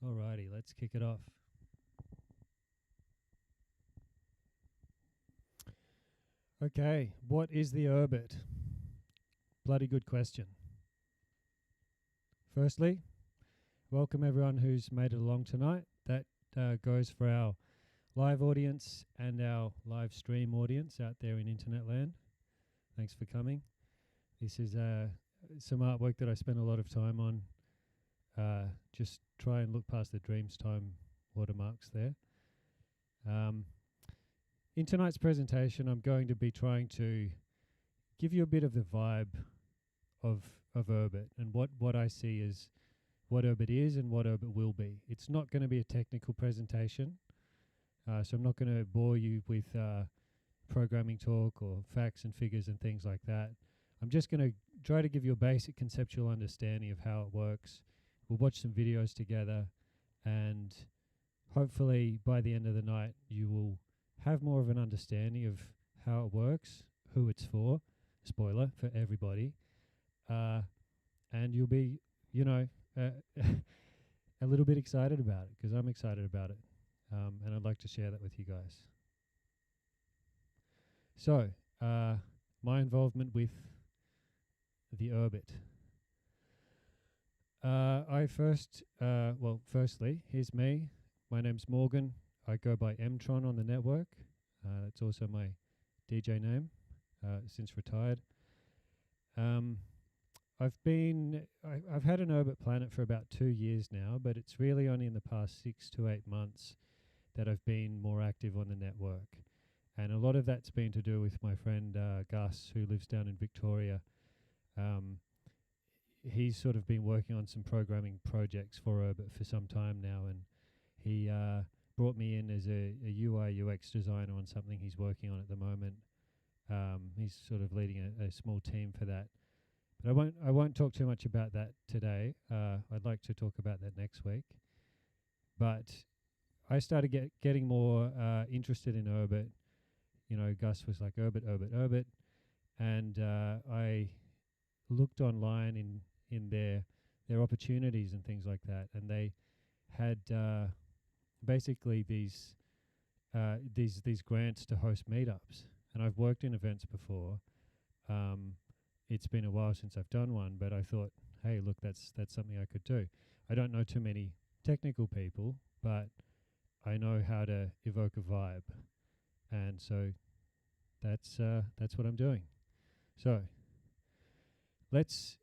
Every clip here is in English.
Alrighty, let's kick it off. Okay, what is the Urbit? Bloody good question. Firstly, welcome everyone who's made it along tonight. That goes for our live audience and our live stream audience out there in internet land. Thanks for coming. This is some artwork that I spent a lot of time on. Just try and look past the Dreams Time watermarks there. In tonight's presentation, I'm going to be trying to give you a bit of the vibe of Urbit and what I see as what Urbit is and what Urbit will be. It's not going to be a technical presentation, so I'm not going to bore you with programming talk or facts and figures and things like that. I'm just going to try to give you a basic conceptual understanding of how it works. We'll watch some videos together, and hopefully by the end of the night you will have more of an understanding of how it works, who it's for, spoiler, for everybody, and you'll be, a little bit excited about it, because I'm excited about it, and I'd like to share that with you guys. So, my involvement with the Urbit. Firstly, here's me. My name's Morgan. I go by m-tron on the network. That's also my DJ name, since retired. I've had an Urbit planet for about 2 years now, but it's really only in the past 6 to 8 months that I've been more active on the network. And a lot of that's been to do with my friend Gus, who lives down in Victoria. He's sort of been working on some programming projects for Urbit for some time now, and he brought me in as a UI UX designer on something he's working on at the moment. He's sort of leading a small team for that. But I won't talk too much about that today. I'd like to talk about that next week. But I started getting more interested in Urbit. Gus was like, Urbit, Urbit, Urbit. And I looked online in their opportunities and things like that. And they had basically these grants to host meetups. And I've worked in events before. It's been a while since I've done one, but I thought, hey, look, that's something I could do. I don't know too many technical people, but I know how to evoke a vibe, and so that's what I'm doing. So let's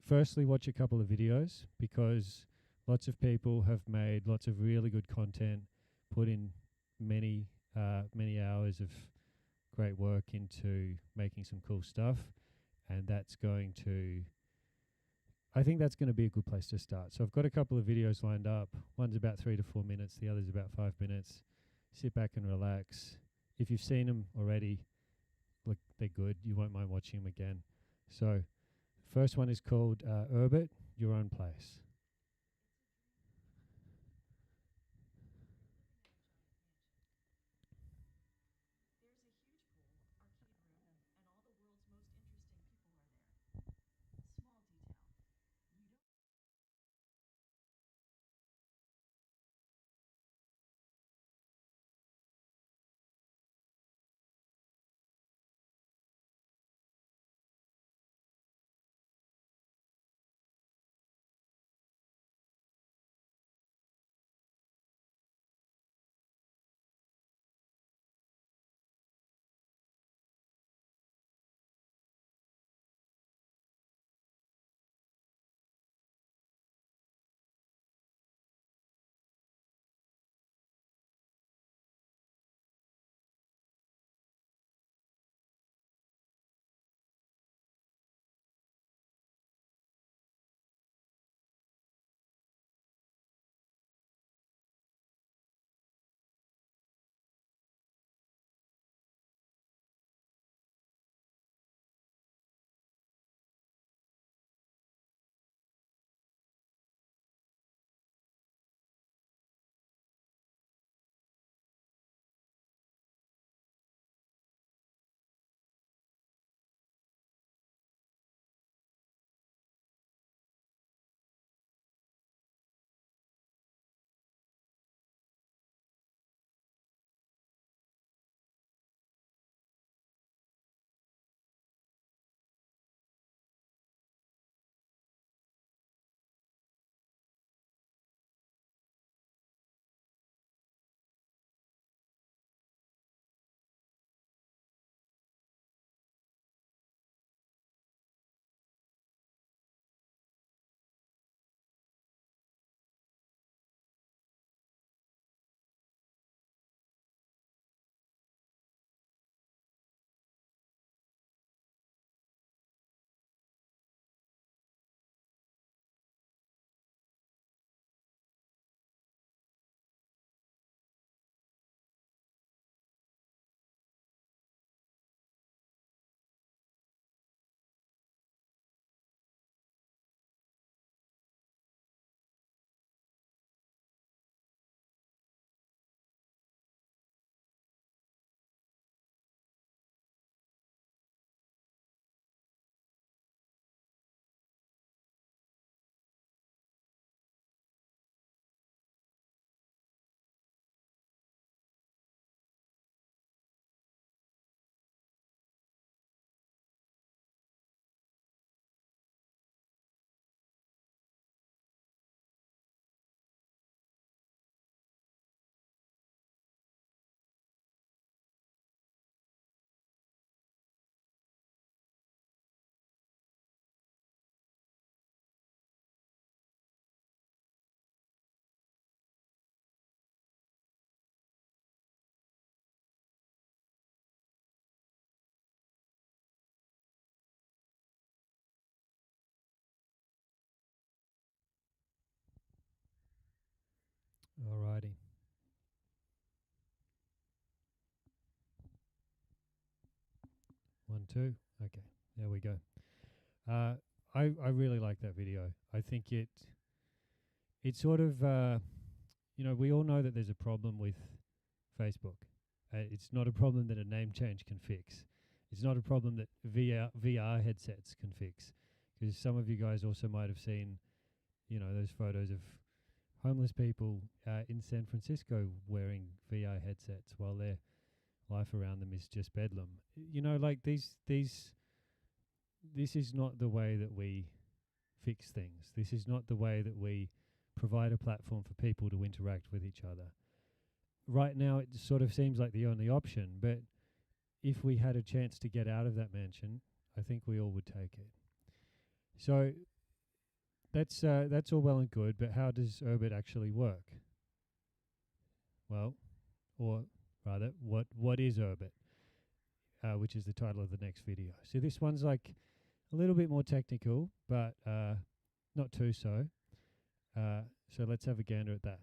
firstly watch a couple of videos, because lots of people have made lots of really good content, put in many hours of great work into making some cool stuff. And I think that's going to be a good place to start. So I've got a couple of videos lined up. One's about 3 to 4 minutes. The other's about 5 minutes. Sit back and relax. If you've seen them already, look, they're good. You won't mind watching them again. So first one is called Urbit, Your Own Place. 2. Okay, there we go. I really like that video. I think it sort of we all know that there's a problem with Facebook. It's not a problem that a name change can fix. It's not a problem that VR headsets can fix. Because some of you guys also might have seen, those photos of homeless people in San Francisco wearing VR headsets while their life around them is just bedlam. This is not the way that we fix things. This is not the way that we provide a platform for people to interact with each other. Right now, it sort of seems like the only option, but if we had a chance to get out of that mansion, I think we all would take it. So that's all well and good, but how does Urbit actually work? Well, or rather, what is Urbit? Which is the title of the next video. So this one's like a little bit more technical, but not too so. So let's have a gander at that.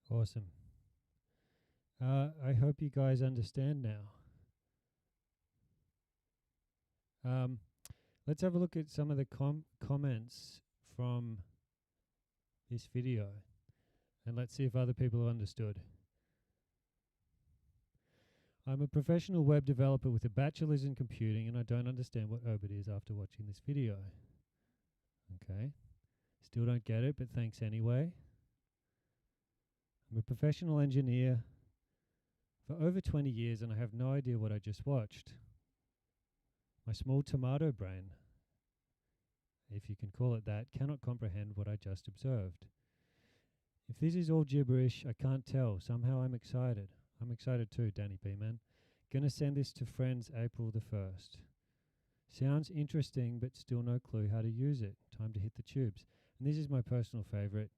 Awesome. I hope you guys understand now. Let's have a look at some of the comments from this video, and let's see if other people have understood. I'm a professional web developer with a bachelor's in computing, and I don't understand what Urbit is after watching this video. Okay. Still don't get it, but thanks anyway. I'm a professional engineer for over 20 years, and I have no idea what I just watched. My small tomato brain, if you can call it that, cannot comprehend what I just observed. If this is all gibberish, I can't tell. Somehow I'm excited. I'm excited too, Danny B. Man. Gonna send this to friends April the 1st. Sounds interesting, but still no clue how to use it. Time to hit the tubes. And this is my personal favorite.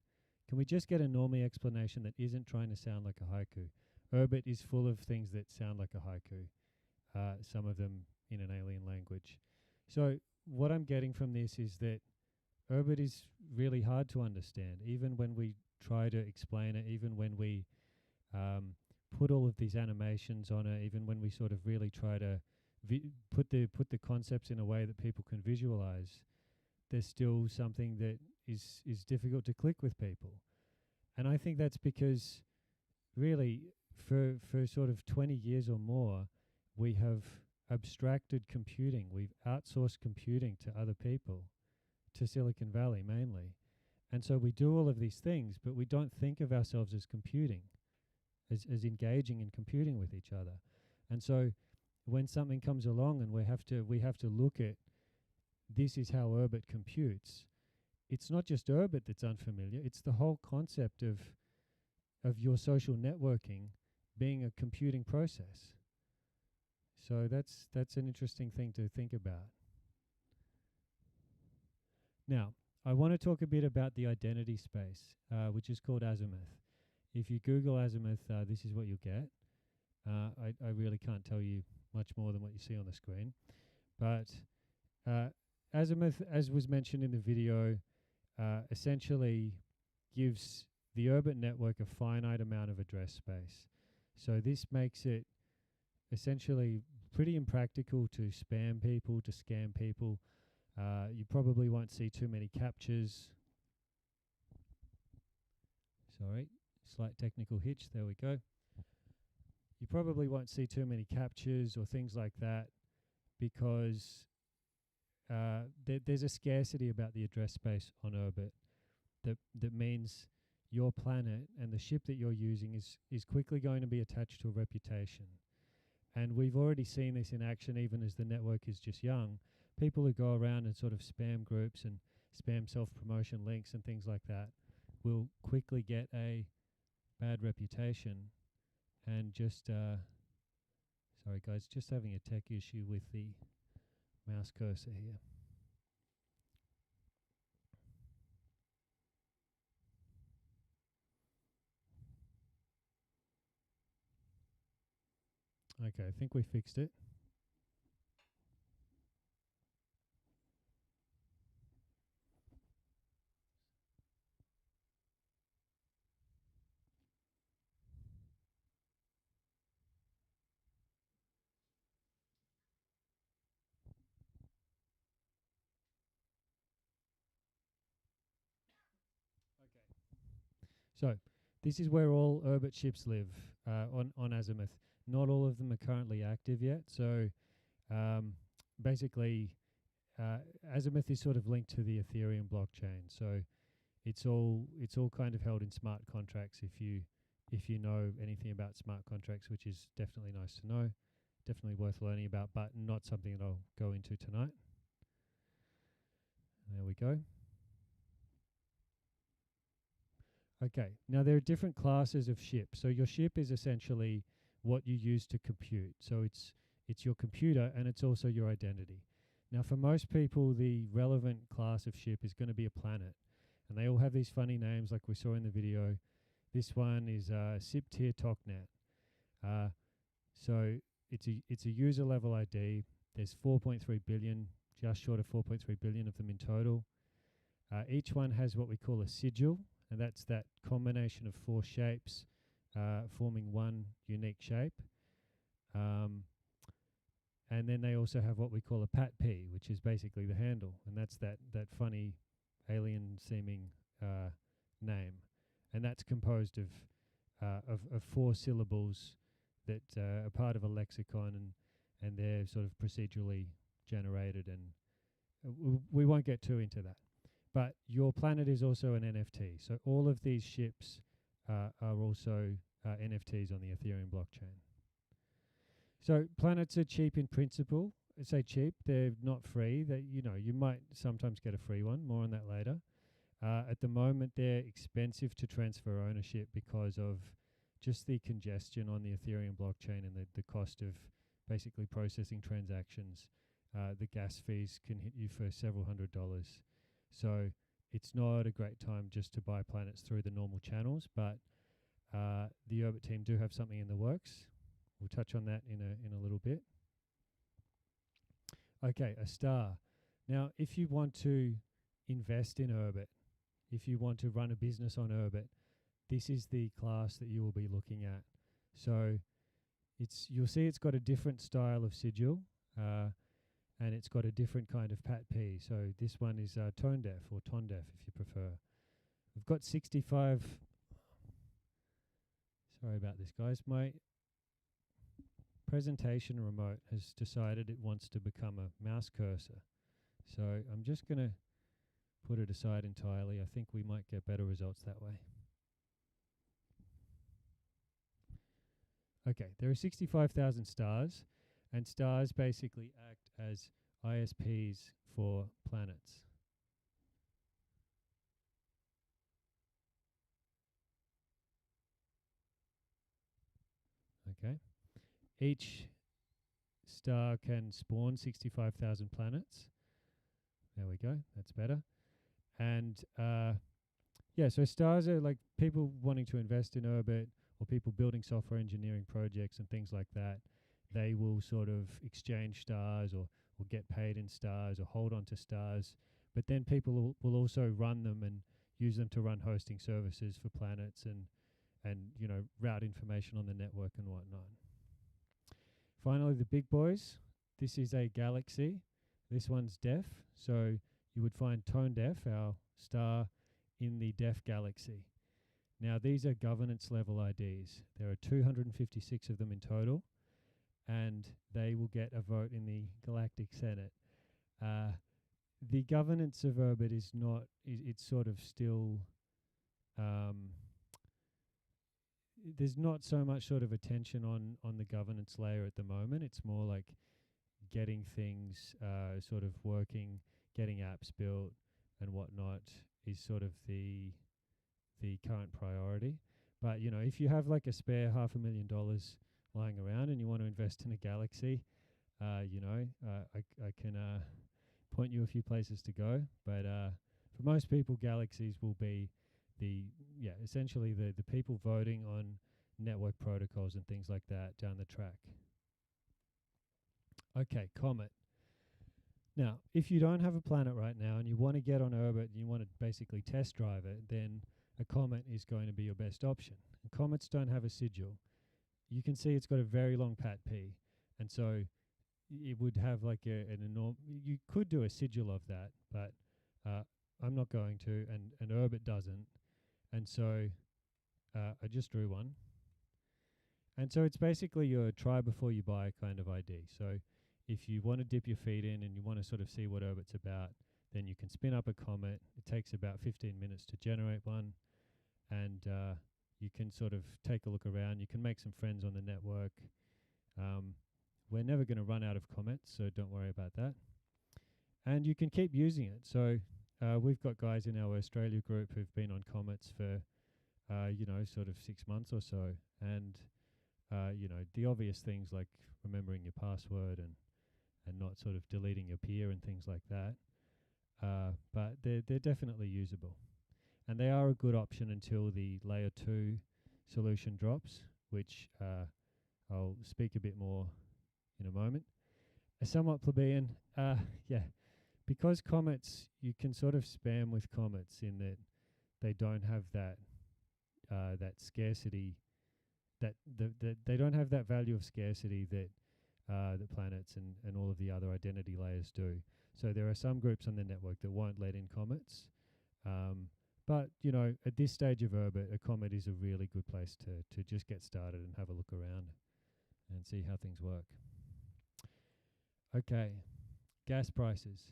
Can we just get a normie explanation that isn't trying to sound like a haiku? Urbit is full of things that sound like a haiku, some of them in an alien language. So what I'm getting from this is that Urbit is really hard to understand, even when we try to explain it, even when we put all of these animations on it, even when we sort of really try to put the concepts in a way that people can visualize. There's still something that is difficult to click with people. And I think that's because really for sort of 20 years or more, we have abstracted computing. We've outsourced computing to other people, to Silicon Valley mainly. And so we do all of these things, but we don't think of ourselves as computing, as engaging in computing with each other. And so when something comes along and we have to look at this is how Urbit computes, it's not just Urbit that's unfamiliar, it's the whole concept of your social networking being a computing process. So that's an interesting thing to think about. Now, I want to talk a bit about the identity space, which is called Azimuth. If you Google Azimuth, this is what you'll get. I really can't tell you much more than what you see on the screen. But Azimuth, as was mentioned in the video, essentially gives the Urbit network a finite amount of address space. So this makes it essentially pretty impractical to spam people, to scam people. You probably won't see too many captures. Sorry, slight technical hitch, there we go. You probably won't see too many captures or things like that because there's a scarcity about the address space on Urbit that means your planet and the ship that you're using is quickly going to be attached to a reputation. And we've already seen this in action even as the network is just young. People who go around and sort of spam groups and spam self-promotion links and things like that will quickly get a bad reputation and just, sorry guys, just having a tech issue with the mouse cursor here. Okay, I think we fixed it. So this is where all Urbit ships live on Azimuth. Not all of them are currently active yet. So basically, Azimuth is sort of linked to the Ethereum blockchain. So it's all kind of held in smart contracts. If you know anything about smart contracts, which is definitely nice to know, definitely worth learning about, but not something that I'll go into tonight. There we go. Okay, now there are different classes of ship. So your ship is essentially what you use to compute. So it's your computer and it's also your identity. Now for most people, the relevant class of ship is going to be a planet. And they all have these funny names like we saw in the video. This one is SIP-tier TOCnet. So it's a user level ID. There's 4.3 billion, just short of 4.3 billion of them in total. Each one has what we call a sigil. and that's that combination of 4 shapes forming one unique shape. And then they also have what we call a pat P, which is basically the handle, and that's that funny alien-seeming name, and that's composed of 4 syllables that are part of a lexicon, and they're sort of procedurally generated, and we won't get too into that. But your planet is also an NFT, so all of these ships are also NFTs on the Ethereum blockchain. So planets are cheap in principle. I say cheap, they're not free. You might sometimes get a free one. More on that later. At the moment, they're expensive to transfer ownership because of just the congestion on the Ethereum blockchain and the cost of basically processing transactions. The gas fees can hit you for several $100s. So it's not a great time just to buy planets through the normal channels, but the Urbit team do have something in the works. We'll touch on that in a little bit. Okay, a star. Now, if you want to invest in Urbit, if you want to run a business on Urbit, this is the class that you will be looking at. So you'll see it's got a different style of sigil, and it's got a different kind of pat P. So this one is tone deaf or tone deaf if you prefer. We've got 65. Sorry about this, guys. My presentation remote has decided it wants to become a mouse cursor. So I'm just going to put it aside entirely. I think we might get better results that way. Okay, there are 65,000 stars, and stars basically act as ISPs for planets. Okay. Each star can spawn 65,000 planets. There we go. That's better. And so stars are like people wanting to invest in Urbit or people building software engineering projects and things like that. They will sort of exchange stars or get paid in stars or hold on to stars. But then people will also run them and use them to run hosting services for planets and route information on the network and whatnot. Finally, the big boys. This is a galaxy. This one's deaf. So you would find tone deaf, our star, in the deaf galaxy. Now, these are governance level IDs. There are 256 of them in total, and they will get a vote in the Galactic Senate. The governance of Urbit is not, it's sort of still, there's not so much sort of attention on the governance layer at the moment. It's more like getting things sort of working, getting apps built and whatnot is sort of the current priority. But, if you have like a spare $500,000 lying around and you want to invest in a galaxy, I can point you a few places to go. But for most people, galaxies will be essentially the people voting on network protocols and things like that down the track. Okay, Comet. Now, if you don't have a planet right now and you want to get on Urbit and you want to basically test drive it, then a Comet is going to be your best option. And Comets don't have a sigil. You can see it's got a very long pat P, and so it would have like an enormous. You could do a sigil of that, but I'm not going to, and Urbit doesn't, and so I just drew one. And so it's basically your try before you buy kind of ID. So if you want to dip your feet in and you want to sort of see what Urbit's about, then you can spin up a Comet. It takes about 15 minutes to generate one, and you can sort of take a look around. You can make some friends on the network. We're never going to run out of Comets, so don't worry about that. And you can keep using it. So we've got guys in our Australia group who've been on Comets for, sort of 6 months or so. And, the obvious things like remembering your password and not sort of deleting your peer and things like that. But they're definitely usable. And they are a good option until the layer 2 solution drops, which I'll speak a bit more in a moment. A somewhat plebeian, because Comets, you can sort of spam with Comets in that they don't have that that scarcity, that they don't have that value of scarcity that the planets and all of the other identity layers do. So there are some groups on the network that won't let in comets. But, you know, at this stage of Urbit, a comet is a really good place to just get started and have a look around and see how things work. Okay, gas prices.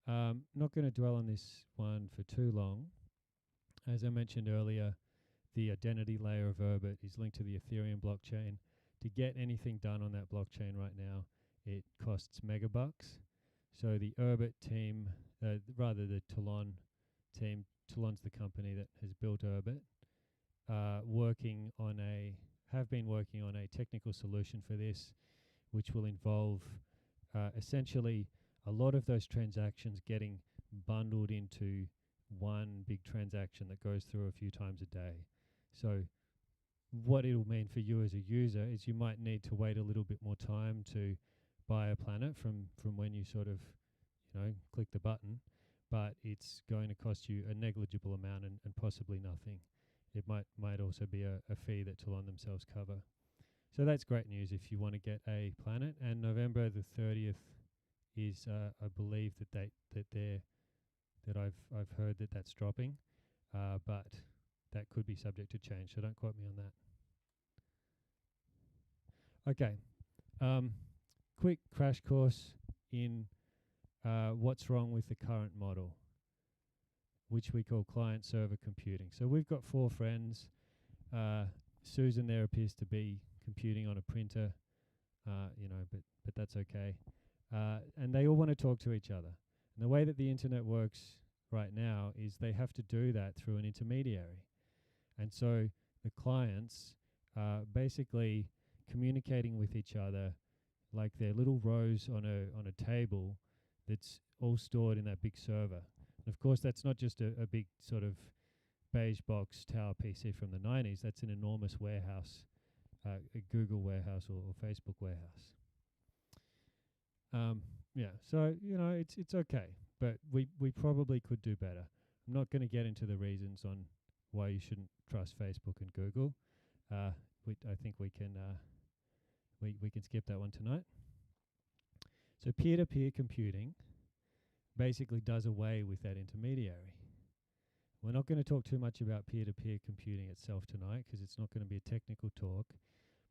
Not going to dwell on this one for too long. As I mentioned earlier, the identity layer of Urbit is linked to the Ethereum blockchain. To get anything done on that blockchain right now, it costs megabucks. So the Urbit team, rather the Talon team, Talon's the company that has built Urbit, have been working on a technical solution for this, which will involve essentially a lot of those transactions getting bundled into one big transaction that goes through a few times a day. So what it'll mean for you as a user is you might need to wait a little bit more time to buy a planet from when you sort of, you know, click the button, but it's going to cost you a negligible amount and possibly nothing. It might also be a fee that Talon themselves cover. So that's great news if you want to get a planet. And November the 30th is, I believe, that I've heard that that's dropping, but that could be subject to change. So don't quote me on that. Okay, quick crash course in what's wrong with the current model, which we call client-server computing. So we've got 4 friends. Susan there appears to be computing on a printer, you know, but that's okay. And they all want to talk to each other. And the way that the internet works right now is they have to do that through an intermediary. And so the clients are basically communicating with each other like they're little rows on a table that's all stored in that big server. And of course, that's not just a big sort of beige box tower PC from the 90s. That's an enormous warehouse, a Google warehouse or Facebook warehouse. Yeah, so, you know, it's okay, but we probably could do better. I'm not going to get into the reasons on why you shouldn't trust Facebook and Google. I think we can skip that one tonight. So peer-to-peer computing basically does away with that intermediary. We're not going to talk too much about peer-to-peer computing itself tonight because it's not going to be a technical talk,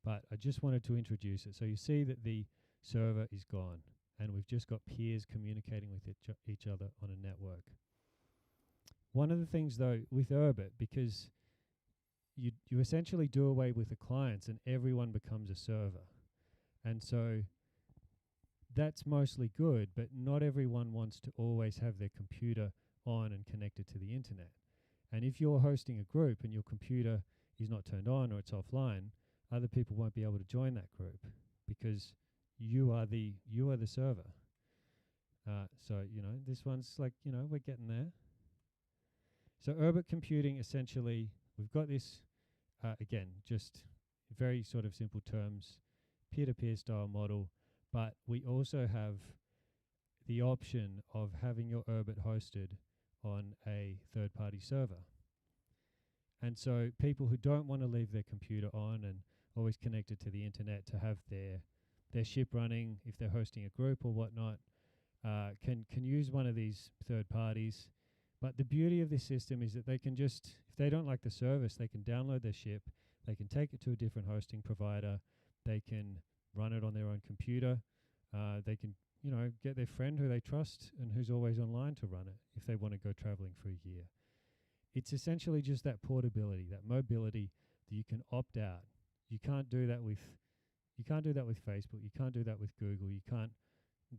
but I just wanted to introduce it. So you see that the server is gone and we've just got peers communicating with each other on a network. One of the things though with Urbit, because you essentially do away with the clients and everyone becomes a server. And so that's mostly good, but not everyone wants to always have their computer on and connected to the internet. And if you're hosting a group and your computer is not turned on or it's offline, other people won't be able to join that group because you are the server. So, you know, this one's like, you know, we're getting there. So Urbit computing, essentially, we've got this, again, just very sort of simple terms, peer-to-peer style model, but we also have the option of having your Urbit hosted on a third-party server. And so people who don't want to leave their computer on and always connected to the internet to have their ship running, if they're hosting a group or whatnot, can use one of these third parties. But the beauty of this system is that they can just, if they don't like the service, they can download their ship, they can take it to a different hosting provider, they can run it on their own computer, they can, you know, get their friend who they trust and who's always online to run it if they want to go traveling for a year. It's essentially just that portability, that mobility that you can opt out. You can't do that with Facebook, you can't do that with Google, you can't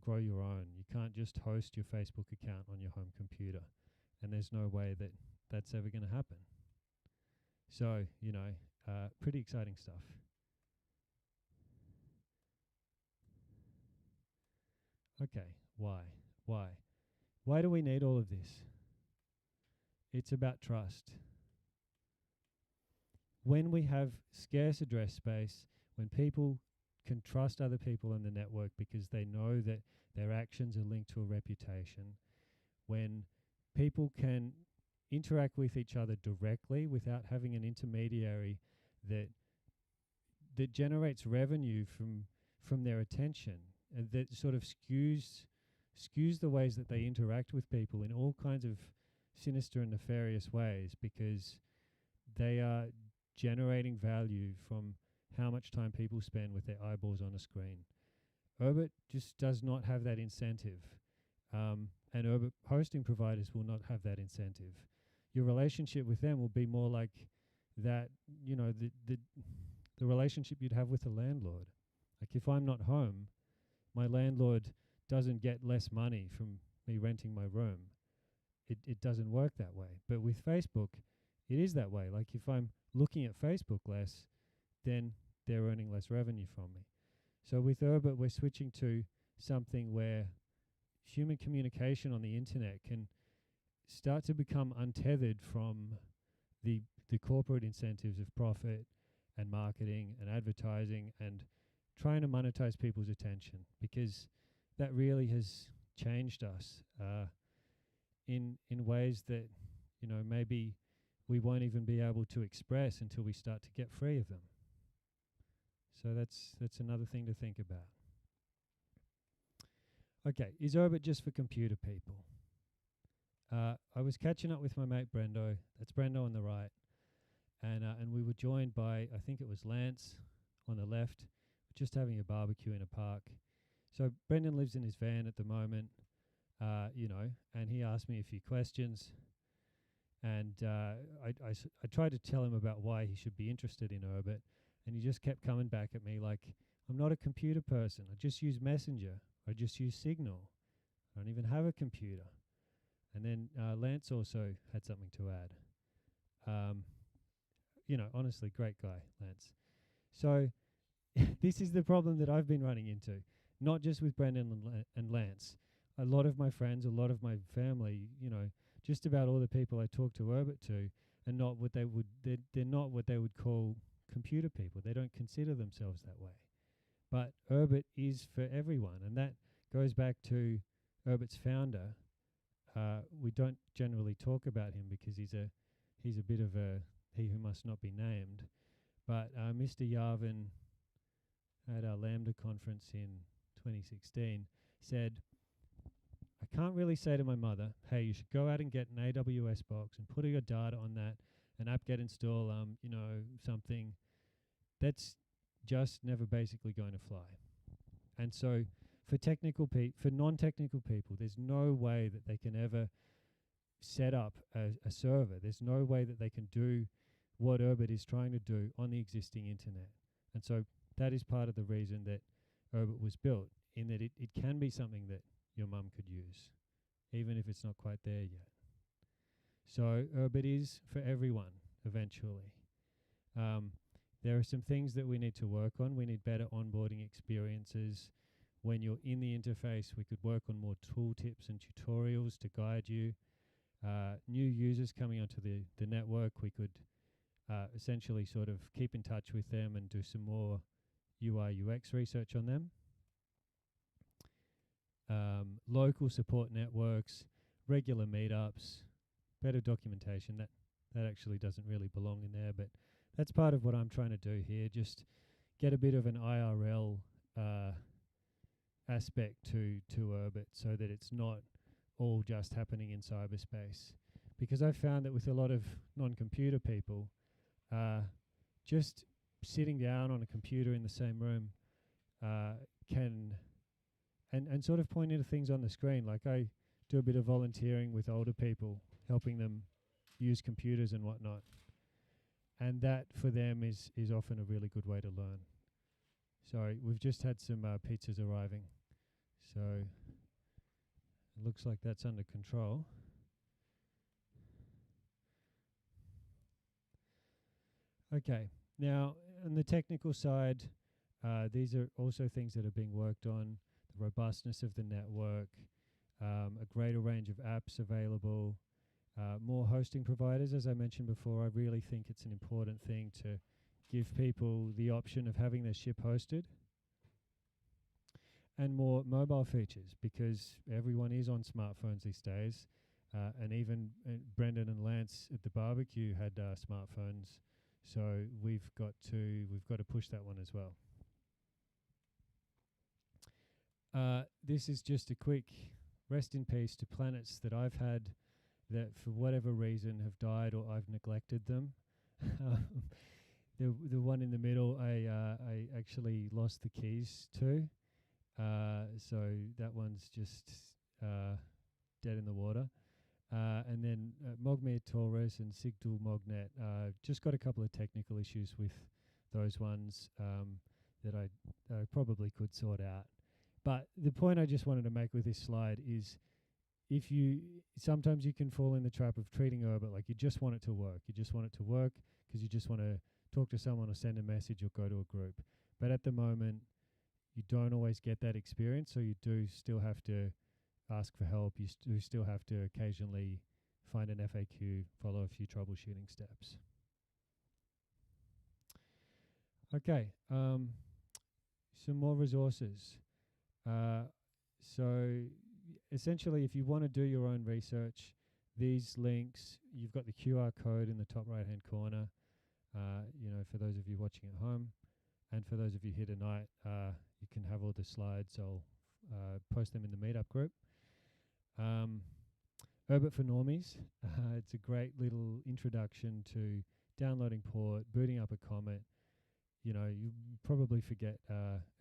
grow your own, you can't just host your Facebook account on your home computer. And there's no way that that's ever going to happen. So, you know, pretty exciting stuff. Okay, why? Why do we need all of this? It's about trust. When we have scarce address space, when people can trust other people in the network because they know that their actions are linked to a reputation, when people can interact with each other directly without having an intermediary that generates revenue from their attention, and that sort of skews the ways that they interact with people in all kinds of sinister and nefarious ways, because they are generating value from how much time people spend with their eyeballs on a screen. Urbit just does not have that incentive, and Urbit hosting providers will not have that incentive. Your relationship with them will be more like that, the relationship you'd have with a landlord. Like, if I'm not home, my landlord doesn't get less money from me renting my room. It doesn't work that way. But with Facebook, it is that way. Like, if I'm looking at Facebook less, then they're earning less revenue from me. So with Urbit, we're switching to something where human communication on the internet can start to become untethered from the corporate incentives of profit and marketing and advertising and trying to monetize people's attention, because that really has changed us in ways that, maybe we won't even be able to express until we start to get free of them. So that's another thing to think about. Okay, is Urbit just for computer people? I was catching up with my mate Brendo. That's Brendo on the right. And we were joined by, I think it was Lance on the left, just having a barbecue in a park. So Brendan lives in his van at the moment, and he asked me a few questions. And I tried to tell him about why he should be interested in Urbit, and he just kept coming back at me like, I'm not a computer person. I just use Messenger. I just use Signal. I don't even have a computer. And then Lance also had something to add. Honestly, great guy, Lance. So this is the problem that I've been running into, not just with Brendan and Lance. A lot of my friends, a lot of my family, just about all the people I talk to Urbit to are not what they're not what they would call computer people. They don't consider themselves that way. But Urbit is for everyone, and that goes back to Urbit's founder. We don't generally talk about him because he's a bit of a he who must not be named. But Mr. Yarvin at our Lambda conference in 2016 said, I can't really say to my mother, hey, you should go out and get an AWS box and put your data on that, an apt-get install, something. That's just never basically going to fly. And so for non-technical people, there's no way that they can ever set up a server. There's no way that they can do what Urbit is trying to do on the existing internet. And so that is part of the reason that Urbit was built, in that it can be something that your mum could use, even if it's not quite there yet. So Urbit is for everyone, eventually. There are some things that we need to work on. We need better onboarding experiences. When you're in the interface, we could work on more tool tips and tutorials to guide you. New users coming onto the network, we could essentially sort of keep in touch with them and do some more UI UX research on them. Local support networks, regular meetups, better documentation. That actually doesn't really belong in there, but that's part of what I'm trying to do here. Just get a bit of an IRL aspect to Urbit, so that it's not all just happening in cyberspace. Because I've found that with a lot of non-computer people, just sitting down on a computer in the same room can and sort of pointing to things on the screen. Like, I do a bit of volunteering with older people, helping them use computers and whatnot. And that for them is often a really good way to learn. Sorry, we've just had some pizzas arriving. So it looks like that's under control. Okay, now on the technical side, these are also things that are being worked on. The robustness of the network, a greater range of apps available, more hosting providers. As I mentioned before, I really think it's an important thing to give people the option of having their ship hosted. And more mobile features, because everyone is on smartphones these days, And even Brendan and Lance at the barbecue had smartphones, so we've got to push that one as well. This is just a quick rest in peace to planets that I've had that for whatever reason have died or I've neglected them. The one in the middle I actually lost the keys to, so that one's just dead in the water. And then Mogmir Taurus and Sigdul Mognet just got a couple of technical issues with those ones that I probably could sort out. But the point I just wanted to make with this slide is sometimes you can fall in the trap of treating Urbit like you just want it to work. You just want it to work because you just want to talk to someone or send a message or go to a group. But at the moment, you don't always get that experience, so you do still have to ask for help. You do still have to occasionally find an FAQ, follow a few troubleshooting steps. Okay, some more resources. So essentially, if you want to do your own research, these links, you've got the QR code in the top right-hand corner, for those of you watching at home. And for those of you here tonight, you can have all the slides. I'll post them in the meetup group. Urbit for Normies. It's a great little introduction to downloading port, booting up a Comet. You probably forget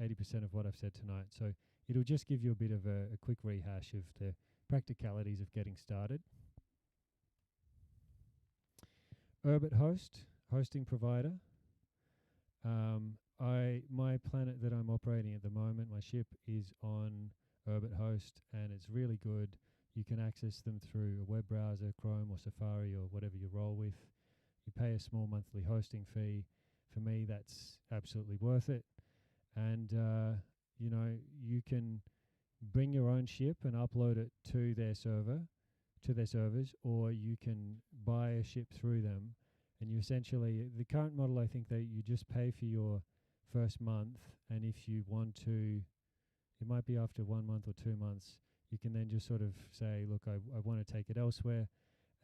80% of what I've said tonight. So it'll just give you a bit of a quick rehash of the practicalities of getting started. Urbit host, hosting provider. My planet that I'm operating at the moment, my ship is on Urbit host, and it's really good. You can access them through a web browser, Chrome or Safari or whatever you roll with. You pay a small monthly hosting fee. For me, that's absolutely worth it. And you can bring your own ship and upload it to their servers, or you can buy a ship through them. And you essentially, the current model, I think that you just pay for your first month, and if you want to, it might be after 1 month or 2 months, you can then just sort of say, look, I want to take it elsewhere,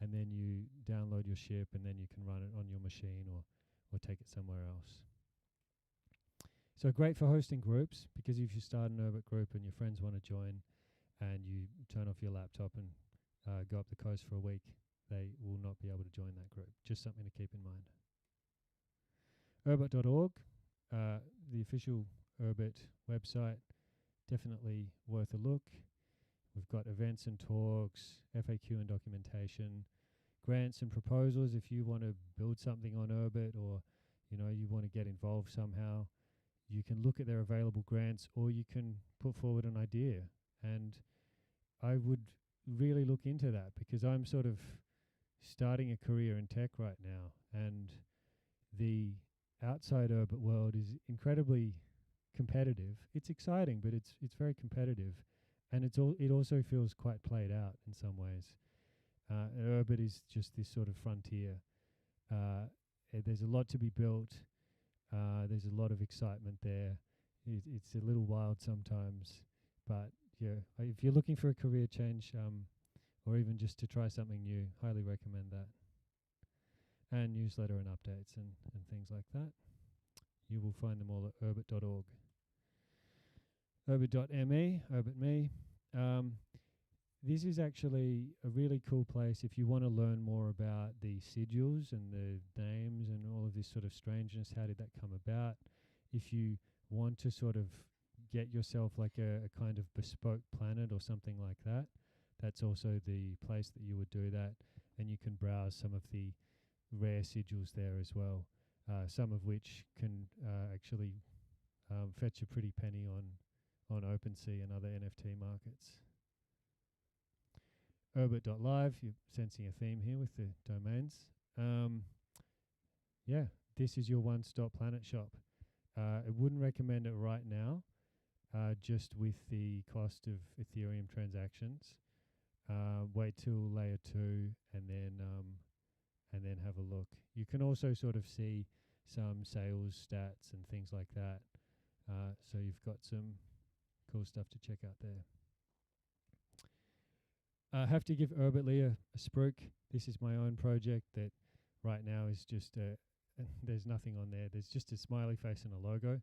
and then you download your ship, and then you can run it on your machine or take it somewhere else. So great for hosting groups, because if you start an Urbit group and your friends want to join, and you turn off your laptop and go up the coast for a week, they will not be able to join that group. Just something to keep in mind. Urbit.org, the official Urbit website, definitely worth a look. We've got events and talks, FAQ and documentation, grants and proposals if you want to build something on Urbit, or you want to get involved somehow. You can look at their available grants, or you can put forward an idea. And I would really look into that, because I'm sort of starting a career in tech right now, and the outside Urbit world is incredibly competitive. It's exciting, but it's very competitive, and it also feels quite played out in some ways. Urbit is just this sort of frontier. There's a lot to be built. There's a lot of excitement there. It's a little wild sometimes, but yeah, if you're looking for a career change, or even just to try something new, highly recommend that. And newsletter and updates and things like that. You will find them all at urbit.org. Urbit.me, Urbit.me. This is actually a really cool place if you want to learn more about the sigils and the names and all of this sort of strangeness. How did that come about? If you want to sort of get yourself like a kind of bespoke planet or something like that, that's also the place that you would do that. And you can browse some of the rare sigils there as well, some of which can actually fetch a pretty penny on OpenSea and other NFT markets. Urbit.live, you're sensing a theme here with the domains. Yeah, this is your one-stop planet shop. I wouldn't recommend it right now, just with the cost of Ethereum transactions. Wait till layer 2 and then have a look. You can also sort of see some sales stats and things like that. So you've got some cool stuff to check out there. I have to give Urbitly a spruik. This is my own project that right now is just there's nothing on there. There's just a smiley face and a logo.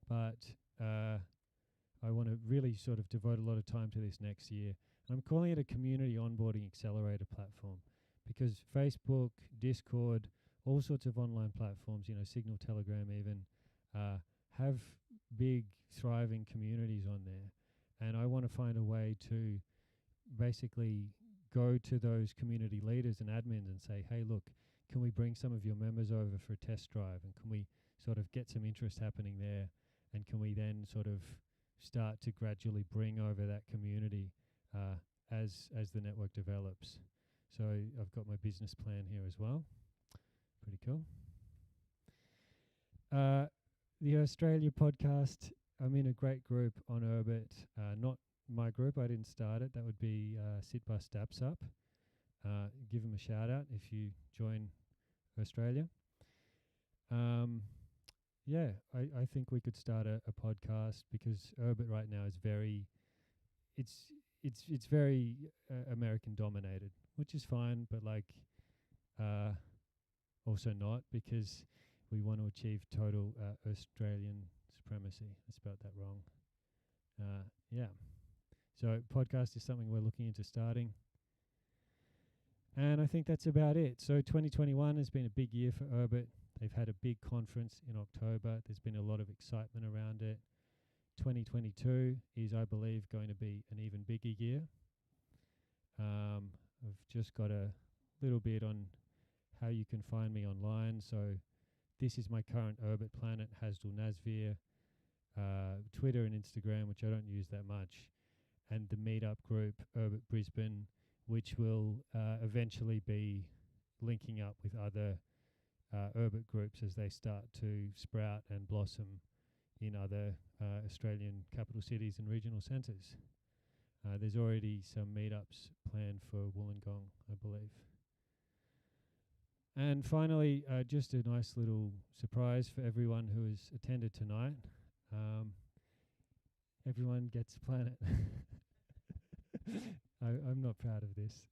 But I want to really sort of devote a lot of time to this next year. And I'm calling it a community onboarding accelerator platform because Facebook, Discord, all sorts of online platforms, Signal, Telegram even, have big, thriving communities on there. And I want to find a way to basically go to those community leaders and admins and say, hey, look, can we bring some of your members over for a test drive? And can we sort of get some interest happening there? And can we then sort of start to gradually bring over that community as the network develops? So I've got my business plan here as well. Pretty cool. The Australia podcast, I'm in a great group on Urbit. Not my group, I didn't start it. That would be Sitbus Daps Up. Give them a shout out if you join Australia. Yeah, I think we could start a podcast because Urbit right now is very, it's very American dominated, which is fine, but also not because we want to achieve total Australian supremacy. I spelled that wrong. Yeah. So podcast is something we're looking into starting. And I think that's about it. So 2021 has been a big year for Urbit. They've had a big conference in October. There's been a lot of excitement around it. 2022 is, I believe, going to be an even bigger year. I've just got a little bit on how you can find me online. So this is my current Urbit planet, Hasdul Nazvir, Twitter and Instagram, which I don't use that much, and the meetup group, Urbit Brisbane, which will eventually be linking up with other Urbit groups as they start to sprout and blossom in other Australian capital cities and regional centres. There's already some meetups planned for Wollongong, I believe. And finally, just a nice little surprise for everyone who has attended tonight. Everyone gets a planet. I'm not proud of this.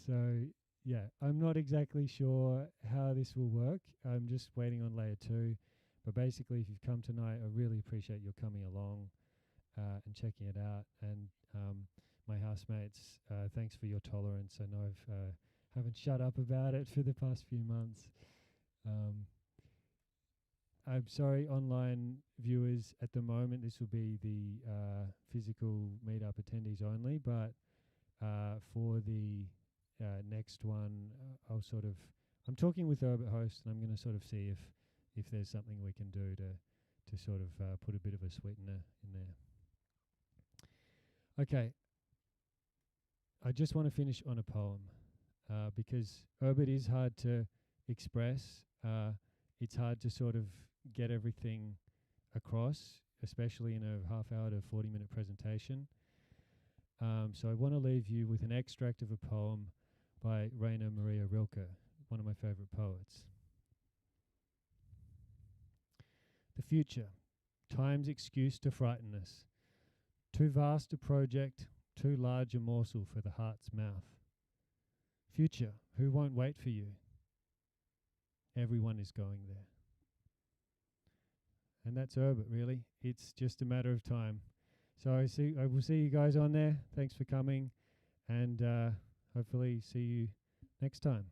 So, yeah, I'm not exactly sure how this will work. I'm just waiting on layer 2. But basically, if you've come tonight, I really appreciate your coming along and checking it out. And my housemates, thanks for your tolerance. I know I haven't shut up about it for the past few months. I'm sorry, online viewers, at the moment this will be the physical meetup attendees only, but for the next one, I'm talking with Urbit host, and I'm going to sort of see if there's something we can do to sort of put a bit of a sweetener in there. Okay, I just want to finish on a poem because Urbit is hard to express. It's hard to sort of get everything across, especially in a half hour to 40-minute presentation. So I want to leave you with an extract of a poem by Rainer Maria Rilke, one of my favorite poets. The future, time's excuse to frighten us. Too vast a project, too large a morsel for the heart's mouth. Future, who won't wait for you? Everyone is going there. And that's Urbit, really. It's just a matter of time. So I will see you guys on there. Thanks for coming, and hopefully see you next time.